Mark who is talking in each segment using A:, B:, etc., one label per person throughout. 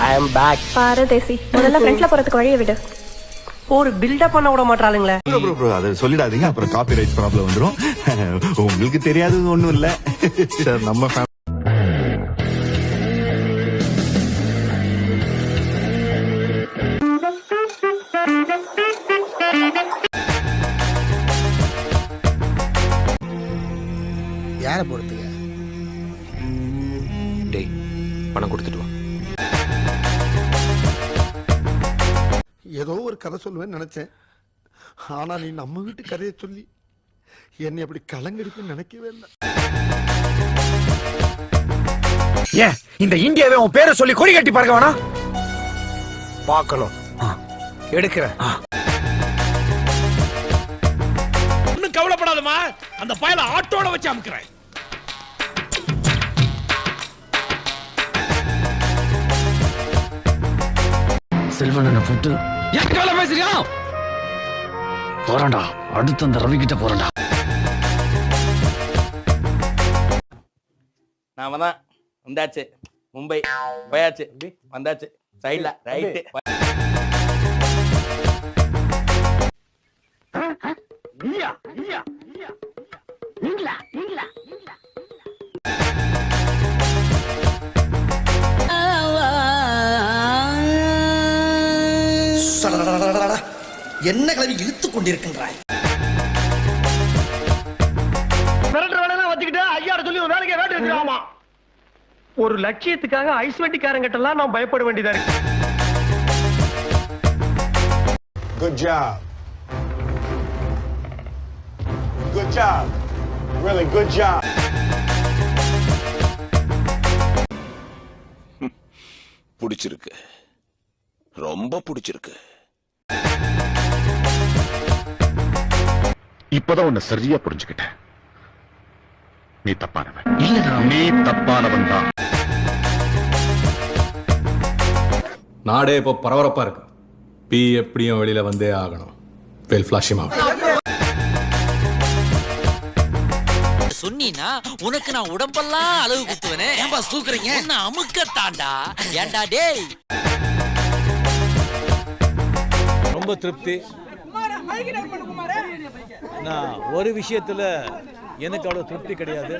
A: ஐ அம் back.
B: பாரு தேசி, முதல்ல ஃப்ரண்ட்ல போறதுக்கு வழியை விடு.
A: ஒரு பில்டப் பண்ண விட மாட்டாளுங்களே.
C: அதை சொல்லிடாதீங்க, அப்புறம் காப்பிரைட் ப்ராப்ளம் வந்துரும். உங்களுக்கு தெரியாதது ஒண்ணும் இல்ல சார். நம்ம
D: யாரை பொறுத்துக்க?
E: டேய், பணம் கொடுத்துட்டு வா.
D: ஏதோ ஒரு கதை சொல்லுவேன்னு நினைச்சேன். ஆனா நீ நம்ம வீட்டு கதையை சொல்லி என்னை அப்படி கலங்கடிப்புன்னு நினைக்கவே இல்லை.
F: ஏன் இந்த இந்தியாவை உன் பேரை சொல்லி கொடி கட்டி பார்க்க வேணா? பார்க்கணும், எடுக்கிறேன்.
G: ஒன்னும் கவலைப்படாதமா, அந்த பயல ஆட்டோட வச்சு அமுக்குறேன்.
F: செல்வன் போட்டு என் பேசுறியா? போறான்டா, அடுத்து அந்த ரவி கிட்ட போறான்டா.
H: நாம தான் வந்தாச்சு, மும்பை போயாச்சு, வந்தாச்சு, சைட்ல ரைட்டு.
D: என்ன கிளவி இழுத்துக் கொண்டிருக்கின்றாய்?
A: ஒரு லட்சியத்துக்காக ஐஸ் வட்டிக்காரங்கிட்டலாம் நான் பயப்பட வேண்டியதா இருக்கு.
C: Good job. Good job. Really good job.
E: பிடிச்சிருக்கு, ரொம்ப பிடிச்சிருக்கு.
I: இப்பதான் உன்னை சரியா புரிஞ்சுக்கிட்டேன். நீ தப்பானவன் இல்லடா, நீ தப்பானவன் தான்.
J: நாடே இப்போ பரபரப்பா இருக்கு. பி எப்படியும் வெளியில வந்தே ஆகணும். Well flashing out.
K: சொன்னீனா உனக்கு நான் உடம்பெல்லாம் அளவு குத்துவனே. ஏன்பா தூக்குறீங்க? என்ன அமுக்கத்தாண்டா. ஏண்டா டேய்.
G: ரொம்ப திருப்தி. நான் ஒரு விஷயத்துல எனக்கு அவ்வளவு திருப்தி கிடையாது.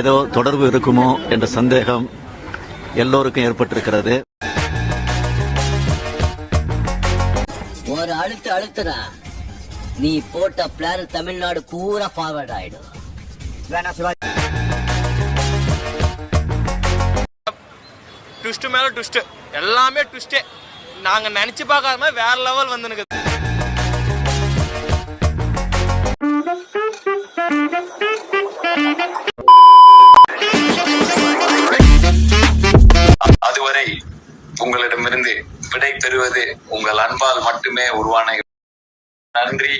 L: ஏதோ தொடர்பு இருக்குமோ என்ற சந்தேகம் எல்லோருக்கும் ஏற்பட்டிருக்கிறது.
K: ஒரு அழுத்துறா, நீ போட்ட பிளான் தமிழ்நாடு பூரா ஃபார்வர்ட் ஆயிடும்.
H: ட்விஸ்ட் மேல ட்விஸ்ட், எல்லாமே ட்விஸ்டே. நாங்க நினைச்சு பார்க்காத மாதிரி வேற லெவல் வந்து
E: அதுவரை உங்களிடமிருந்து விடை பெறுவது உங்கள் அன்பால் மட்டுமே உருவான. நன்றி.